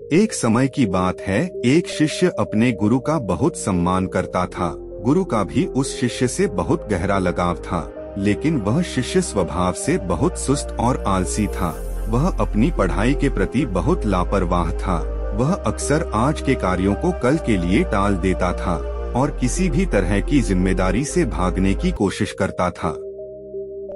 एक समय की बात है, एक शिष्य अपने गुरु का बहुत सम्मान करता था। गुरु का भी उस शिष्य से बहुत गहरा लगाव था, लेकिन वह शिष्य स्वभाव से बहुत सुस्त और आलसी था। वह अपनी पढ़ाई के प्रति बहुत लापरवाह था। वह अक्सर आज के कार्यों को कल के लिए टाल देता था और किसी भी तरह की जिम्मेदारी से भागने की कोशिश करता था।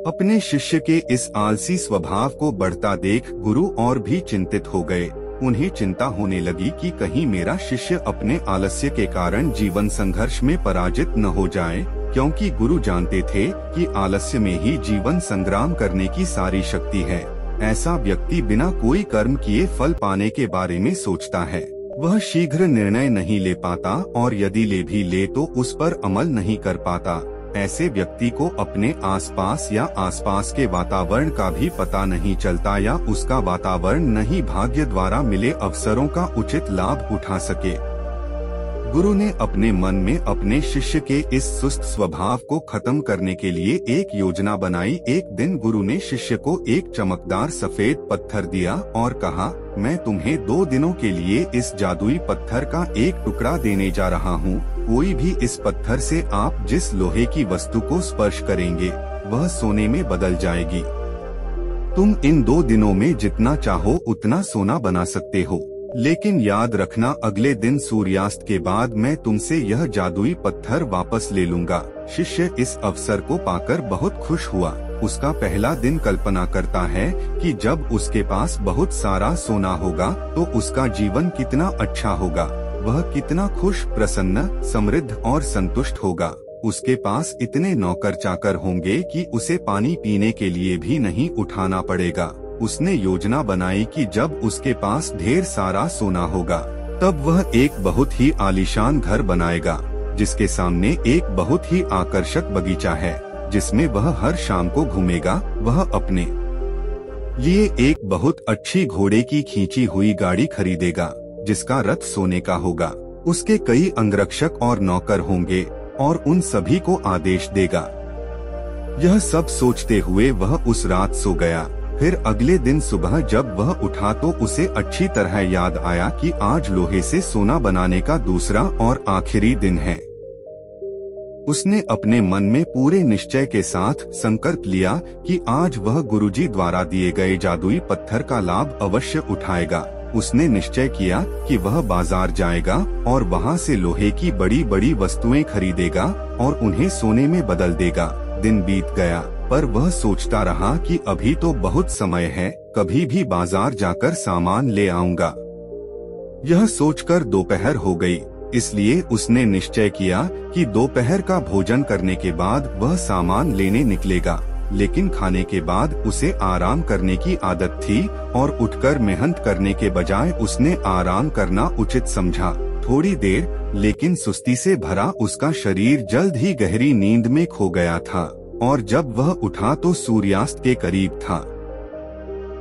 अपने शिष्य के इस आलसी स्वभाव को बढ़ता देख गुरु और भी चिंतित हो गए। उन्हें चिंता होने लगी कि कहीं मेरा शिष्य अपने आलस्य के कारण जीवन संघर्ष में पराजित न हो जाए, क्योंकि गुरु जानते थे कि आलस्य में ही जीवन संग्राम करने की सारी शक्ति है। ऐसा व्यक्ति बिना कोई कर्म किए फल पाने के बारे में सोचता है। वह शीघ्र निर्णय नहीं ले पाता और यदि ले भी ले तो उस पर अमल नहीं कर पाता। ऐसे व्यक्ति को अपने आसपास या आसपास के वातावरण का भी पता नहीं चलता या उसका वातावरण नहीं भाग्य द्वारा मिले अवसरों का उचित लाभ उठा सके। गुरु ने अपने मन में अपने शिष्य के इस सुस्त स्वभाव को खत्म करने के लिए एक योजना बनाई। एक दिन गुरु ने शिष्य को एक चमकदार सफेद पत्थर दिया और कहा, मैं तुम्हें 2 दिनों के लिए इस जादुई पत्थर का एक टुकड़ा देने जा रहा हूँ। कोई भी इस पत्थर से आप जिस लोहे की वस्तु को स्पर्श करेंगे वह सोने में बदल जाएगी। तुम इन 2 दिनों में जितना चाहो उतना सोना बना सकते हो, लेकिन याद रखना अगले दिन सूर्यास्त के बाद मैं तुमसे यह जादुई पत्थर वापस ले लूंगा। शिष्य इस अवसर को पाकर बहुत खुश हुआ। उसका पहला दिन कल्पना करता है कि जब उसके पास बहुत सारा सोना होगा तो उसका जीवन कितना अच्छा होगा। वह कितना खुश, प्रसन्न, समृद्ध और संतुष्ट होगा। उसके पास इतने नौकर चाकर होंगे कि उसे पानी पीने के लिए भी नहीं उठाना पड़ेगा। उसने योजना बनाई कि जब उसके पास ढेर सारा सोना होगा तब वह एक बहुत ही आलीशान घर बनाएगा, जिसके सामने एक बहुत ही आकर्षक बगीचा है, जिसमें वह हर शाम को घूमेगा। वह अपने लिए एक बहुत अच्छी घोड़े की खींची हुई गाड़ी खरीदेगा, जिसका रथ सोने का होगा। उसके कई अंगरक्षक और नौकर होंगे और उन सभी को आदेश देगा। यह सब सोचते हुए वह उस रात सो गया। फिर अगले दिन सुबह जब वह उठा तो उसे अच्छी तरह याद आया कि आज लोहे से सोना बनाने का दूसरा और आखिरी दिन है। उसने अपने मन में पूरे निश्चय के साथ संकल्प लिया कि आज वह गुरुजी द्वारा दिए गए जादुई पत्थर का लाभ अवश्य उठाएगा। उसने निश्चय किया कि वह बाजार जाएगा और वहां से लोहे की बड़ी बड़ी वस्तुएं खरीदेगा और उन्हें सोने में बदल देगा। दिन बीत गया, पर वह सोचता रहा कि अभी तो बहुत समय है, कभी भी बाजार जाकर सामान ले आऊंगा। यह सोचकर दोपहर हो गई, इसलिए उसने निश्चय किया कि दोपहर का भोजन करने के बाद वह सामान लेने निकलेगा। लेकिन खाने के बाद उसे आराम करने की आदत थी और उठकर मेहनत करने के बजाय उसने आराम करना उचित समझा। थोड़ी देर, लेकिन सुस्ती से भरा उसका शरीर जल्द ही गहरी नींद में खो गया था और जब वह उठा तो सूर्यास्त के करीब था।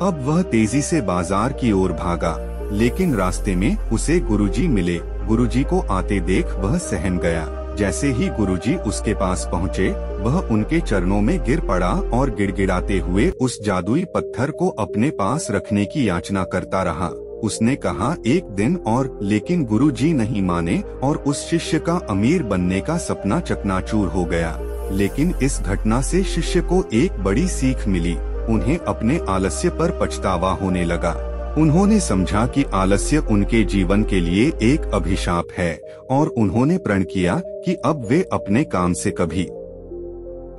अब वह तेजी से बाजार की ओर भागा, लेकिन रास्ते में उसे गुरुजी मिले। गुरुजी को आते देख वह सहम गया। जैसे ही गुरुजी उसके पास पहुँचे, वह उनके चरणों में गिर पड़ा और गिड़गिड़ाते हुए उस जादुई पत्थर को अपने पास रखने की याचना करता रहा। उसने कहा, 1 दिन और, लेकिन गुरुजी नहीं माने और उस शिष्य का अमीर बनने का सपना चकनाचूर हो गया। लेकिन इस घटना से शिष्य को एक बड़ी सीख मिली। उन्हें अपने आलस्य पर पछतावा होने लगा। उन्होंने समझा कि आलस्य उनके जीवन के लिए एक अभिशाप है और उन्होंने प्रण किया कि अब वे अपने काम से कभी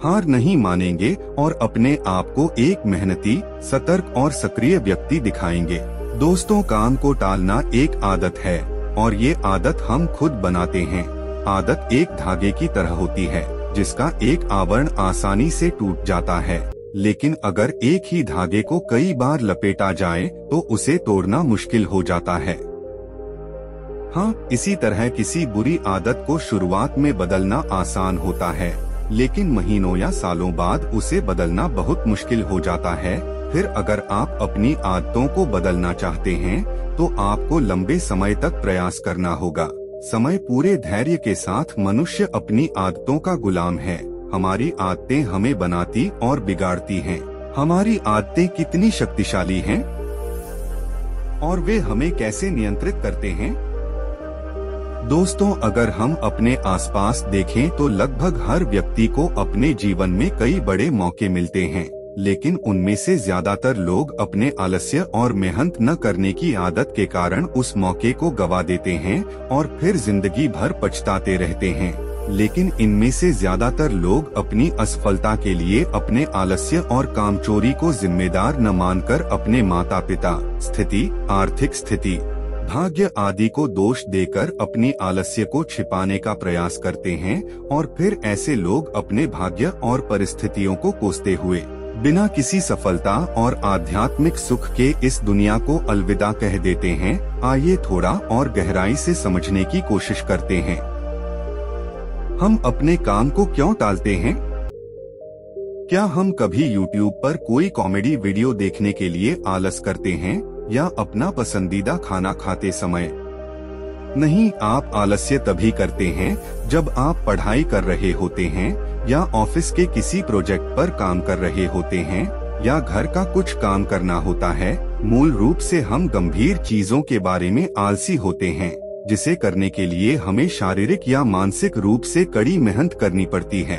हार नहीं मानेंगे और अपने आप को एक मेहनती, सतर्क और सक्रिय व्यक्ति दिखाएंगे। दोस्तों, काम को टालना एक आदत है और ये आदत हम खुद बनाते हैं। आदत एक धागे की तरह होती है जिसका एक आवरण आसानी से टूट जाता है, लेकिन अगर एक ही धागे को कई बार लपेटा जाए तो उसे तोड़ना मुश्किल हो जाता है। हाँ, इसी तरह किसी बुरी आदत को शुरुआत में बदलना आसान होता है, लेकिन महीनों या सालों बाद उसे बदलना बहुत मुश्किल हो जाता है। फिर अगर आप अपनी आदतों को बदलना चाहते हैं तो आपको लंबे समय तक प्रयास करना होगा। समय पूरे धैर्य के साथ मनुष्य अपनी आदतों का गुलाम है। हमारी आदतें हमें बनाती और बिगाड़ती हैं। हमारी आदतें कितनी शक्तिशाली हैं? और वे हमें कैसे नियंत्रित करते हैं? दोस्तों, अगर हम अपने आसपास देखें तो लगभग हर व्यक्ति को अपने जीवन में कई बड़े मौके मिलते हैं, लेकिन उनमें से ज्यादातर लोग अपने आलस्य और मेहनत न करने की आदत के कारण उस मौके को गवा देते हैं और फिर जिंदगी भर पछताते रहते हैं। लेकिन इनमें से ज्यादातर लोग अपनी असफलता के लिए अपने आलस्य और कामचोरी को जिम्मेदार न मानकर अपने माता पिता, स्थिति, आर्थिक स्थिति, भाग्य आदि को दोष देकर अपनी आलस्य को छिपाने का प्रयास करते हैं और फिर ऐसे लोग अपने भाग्य और परिस्थितियों को कोसते हुए बिना किसी सफलता और आध्यात्मिक सुख के इस दुनिया को अलविदा कह देते हैं। आइए थोड़ा और गहराई से समझने की कोशिश करते हैं। हम अपने काम को क्यों टालते हैं? क्या हम कभी YouTube पर कोई कॉमेडी वीडियो देखने के लिए आलस करते हैं या अपना पसंदीदा खाना खाते समय? नहीं, आप आलस्य तभी करते हैं जब आप पढ़ाई कर रहे होते हैं या ऑफिस के किसी प्रोजेक्ट पर काम कर रहे होते हैं या घर का कुछ काम करना होता है। मूल रूप से हम गंभीर चीजों के बारे में आलसी होते हैं, जिसे करने के लिए हमें शारीरिक या मानसिक रूप से कड़ी मेहनत करनी पड़ती है।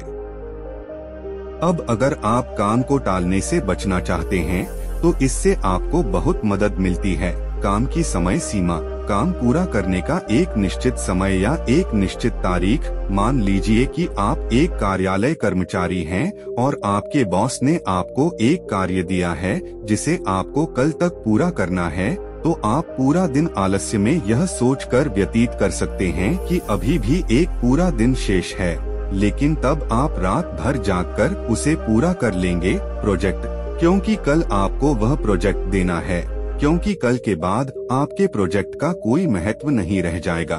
अब अगर आप काम को टालने से बचना चाहते हैं तो इससे आपको बहुत मदद मिलती है। काम की समय सीमा, काम पूरा करने का एक निश्चित समय या एक निश्चित तारीख। मान लीजिए कि आप एक कार्यालय कर्मचारी हैं और आपके बॉस ने आपको एक कार्य दिया है जिसे आपको कल तक पूरा करना है, तो आप पूरा दिन आलस्य में यह सोचकर व्यतीत कर सकते हैं कि अभी भी एक पूरा दिन शेष है, लेकिन तब आप रात भर जागकर उसे पूरा कर लेंगे प्रोजेक्ट, क्योंकि कल आपको वह प्रोजेक्ट देना है, क्योंकि कल के बाद आपके प्रोजेक्ट का कोई महत्व नहीं रह जाएगा।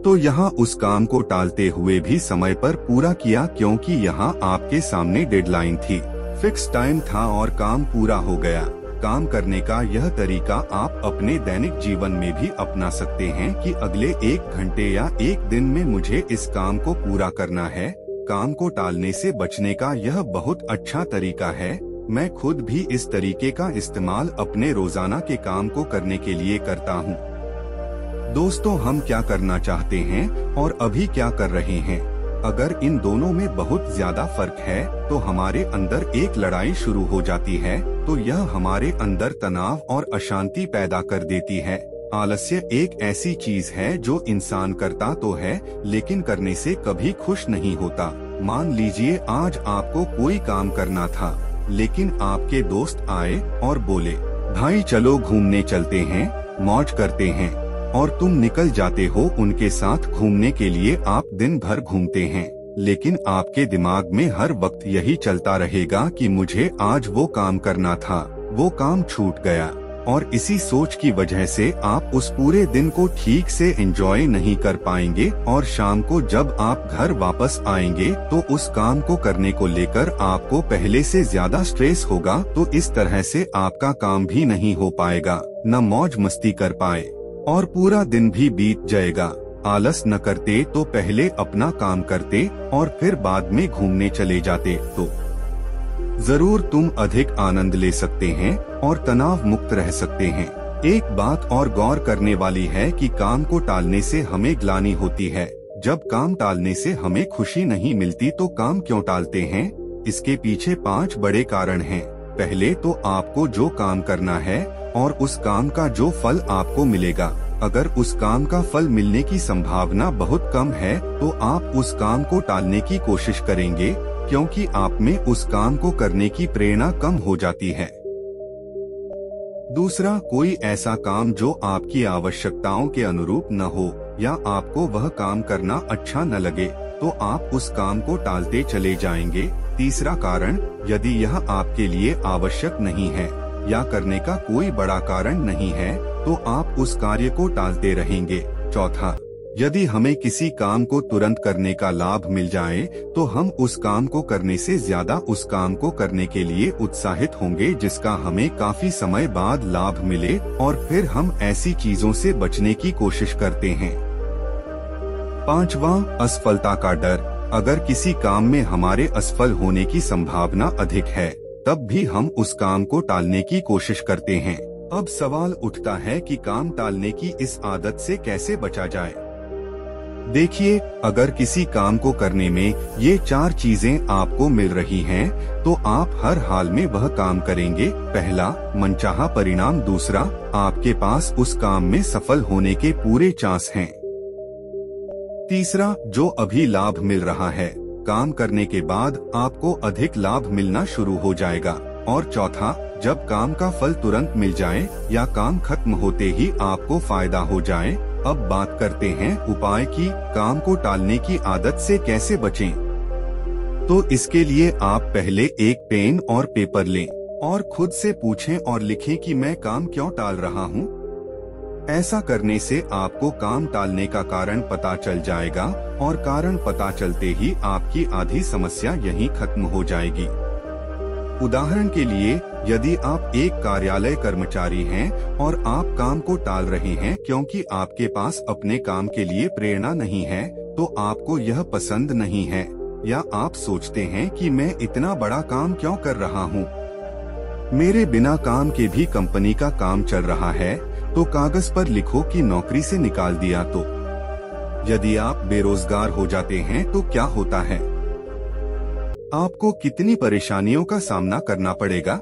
तो यहाँ उस काम को टालते हुए भी समय पर पूरा किया, क्योंकि यहाँ आपके सामने डेडलाइन थी, फिक्स टाइम था और काम पूरा हो गया। काम करने का यह तरीका आप अपने दैनिक जीवन में भी अपना सकते हैं कि अगले 1 घंटे या 1 दिन में मुझे इस काम को पूरा करना है। काम को टालने से बचने का यह बहुत अच्छा तरीका है। मैं खुद भी इस तरीके का इस्तेमाल अपने रोजाना के काम को करने के लिए करता हूँ। दोस्तों, हम क्या करना चाहते हैं और अभी क्या कर रहे हैं, अगर इन दोनों में बहुत ज्यादा फर्क है तो हमारे अंदर एक लड़ाई शुरू हो जाती है। तो यह हमारे अंदर तनाव और अशांति पैदा कर देती है। आलस्य एक ऐसी चीज है जो इंसान करता तो है, लेकिन करने से कभी खुश नहीं होता। मान लीजिए आज आपको कोई काम करना था, लेकिन आपके दोस्त आए और बोले, भाई चलो घूमने चलते हैं, मौज करते हैं, और तुम निकल जाते हो उनके साथ घूमने के लिए। आप दिन भर घूमते हैं, लेकिन आपके दिमाग में हर वक्त यही चलता रहेगा कि मुझे आज वो काम करना था, वो काम छूट गया, और इसी सोच की वजह से आप उस पूरे दिन को ठीक से एंजॉय नहीं कर पाएंगे और शाम को जब आप घर वापस आएंगे तो उस काम को करने को लेकर आपको पहले से ज्यादा स्ट्रेस होगा। तो इस तरह से आपका काम भी नहीं हो पाएगा, न मौज मस्ती कर पाए और पूरा दिन भी बीत जाएगा। आलस न करते तो पहले अपना काम करते और फिर बाद में घूमने चले जाते तो जरूर तुम अधिक आनंद ले सकते हैं और तनाव मुक्त रह सकते हैं। एक बात और गौर करने वाली है कि काम को टालने से हमें ग्लानि होती है। जब काम टालने से हमें खुशी नहीं मिलती तो काम क्यों टालते हैं? इसके पीछे 5 बड़े कारण हैं। पहले तो आपको जो काम करना है और उस काम का जो फल आपको मिलेगा, अगर उस काम का फल मिलने की संभावना बहुत कम है तो आप उस काम को टालने की कोशिश करेंगे, क्योंकि आप में उस काम को करने की प्रेरणा कम हो जाती है। दूसरा, कोई ऐसा काम जो आपकी आवश्यकताओं के अनुरूप न हो या आपको वह काम करना अच्छा न लगे तो आप उस काम को टालते चले जाएंगे। तीसरा कारण, यदि यह आपके लिए आवश्यक नहीं है या करने का कोई बड़ा कारण नहीं है तो आप उस कार्य को टालते रहेंगे। चौथा, यदि हमें किसी काम को तुरंत करने का लाभ मिल जाए तो हम उस काम को करने से ज्यादा उस काम को करने के लिए उत्साहित होंगे जिसका हमें काफी समय बाद लाभ मिले, और फिर हम ऐसी चीजों से बचने की कोशिश करते हैं। पांचवा, असफलता का डर। अगर किसी काम में हमारे असफल होने की संभावना अधिक है तब भी हम उस काम को टालने की कोशिश करते हैं। अब सवाल उठता है कि काम टालने की इस आदत से कैसे बचा जाए। देखिए, अगर किसी काम को करने में ये 4 चीजें आपको मिल रही हैं, तो आप हर हाल में वह काम करेंगे। पहला, मनचाहा परिणाम। दूसरा, आपके पास उस काम में सफल होने के पूरे चांस हैं। तीसरा, जो अभी लाभ मिल रहा है, काम करने के बाद आपको अधिक लाभ मिलना शुरू हो जाएगा। और चौथा, जब काम का फल तुरंत मिल जाए या काम खत्म होते ही आपको फायदा हो जाए। अब बात करते हैं उपाय की। काम को टालने की आदत से कैसे बचें? तो इसके लिए आप पहले एक पेन और पेपर लें और खुद से पूछें और लिखें कि मैं काम क्यों टाल रहा हूँ। ऐसा करने से आपको काम टालने का कारण पता चल जाएगा और कारण पता चलते ही आपकी आधी समस्या यहीं खत्म हो जाएगी। उदाहरण के लिए, यदि आप एक कार्यालय कर्मचारी हैं और आप काम को टाल रहे हैं क्योंकि आपके पास अपने काम के लिए प्रेरणा नहीं है, तो आपको यह पसंद नहीं है, या आप सोचते हैं कि मैं इतना बड़ा काम क्यों कर रहा हूँ, मेरे बिना काम के भी कंपनी का काम चल रहा है, तो कागज पर लिखो कि नौकरी से निकाल दिया। तो यदि आप बेरोजगार हो जाते हैं तो क्या होता है? आपको कितनी परेशानियों का सामना करना पड़ेगा।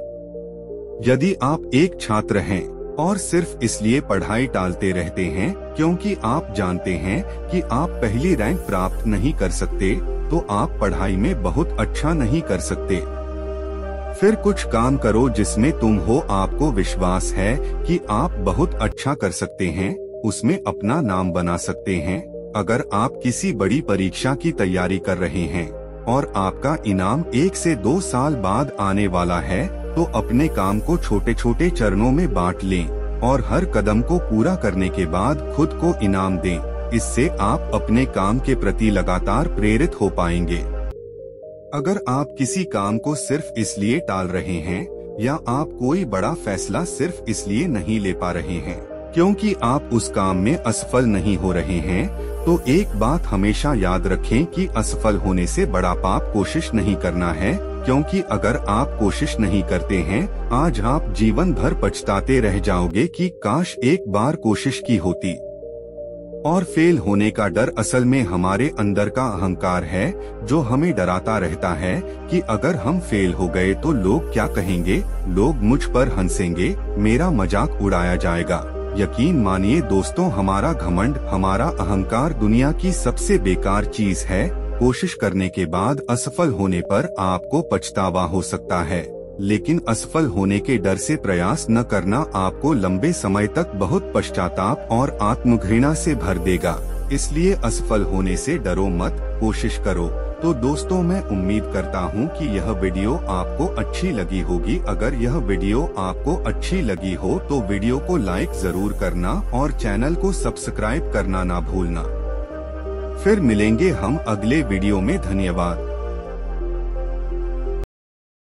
यदि आप एक छात्र हैं और सिर्फ इसलिए पढ़ाई टालते रहते हैं क्योंकि आप जानते हैं कि आप पहली रैंक प्राप्त नहीं कर सकते, तो आप पढ़ाई में बहुत अच्छा नहीं कर सकते। फिर कुछ काम करो जिसमें तुम हो आपको विश्वास है कि आप बहुत अच्छा कर सकते हैं, उसमें अपना नाम बना सकते हैं। अगर आप किसी बड़ी परीक्षा की तैयारी कर रहे हैं और आपका इनाम 1 से 2 साल बाद आने वाला है, तो अपने काम को छोटे छोटे चरणों में बांट लें और हर कदम को पूरा करने के बाद खुद को इनाम दें। इससे आप अपने काम के प्रति लगातार प्रेरित हो पाएंगे। अगर आप किसी काम को सिर्फ इसलिए टाल रहे हैं या आप कोई बड़ा फैसला सिर्फ इसलिए नहीं ले पा रहे हैं क्योंकि आप उस काम में असफल नहीं हो रहे हैं, तो एक बात हमेशा याद रखें कि असफल होने से बड़ा पाप कोशिश नहीं करना है। क्योंकि अगर आप कोशिश नहीं करते हैं, आज आप जीवन भर पछताते रह जाओगे कि काश एक बार कोशिश की होती। और फेल होने का डर असल में हमारे अंदर का अहंकार है, जो हमें डराता रहता है कि अगर हम फेल हो गए तो लोग क्या कहेंगे, लोग मुझ पर हंसेंगे, मेरा मजाक उड़ाया जाएगा। यकीन मानिए दोस्तों, हमारा घमंड, हमारा अहंकार दुनिया की सबसे बेकार चीज है। कोशिश करने के बाद असफल होने पर आपको पछतावा हो सकता है, लेकिन असफल होने के डर से प्रयास न करना आपको लंबे समय तक बहुत पश्चाताप और आत्मघृणा से भर देगा। इसलिए असफल होने से डरो मत, कोशिश करो। तो दोस्तों, मैं उम्मीद करता हूँ कि यह वीडियो आपको अच्छी लगी होगी। अगर यह वीडियो आपको अच्छी लगी हो तो वीडियो को लाइक जरूर करना और चैनल को सब्सक्राइब करना ना भूलना। फिर मिलेंगे हम अगले वीडियो में। धन्यवाद।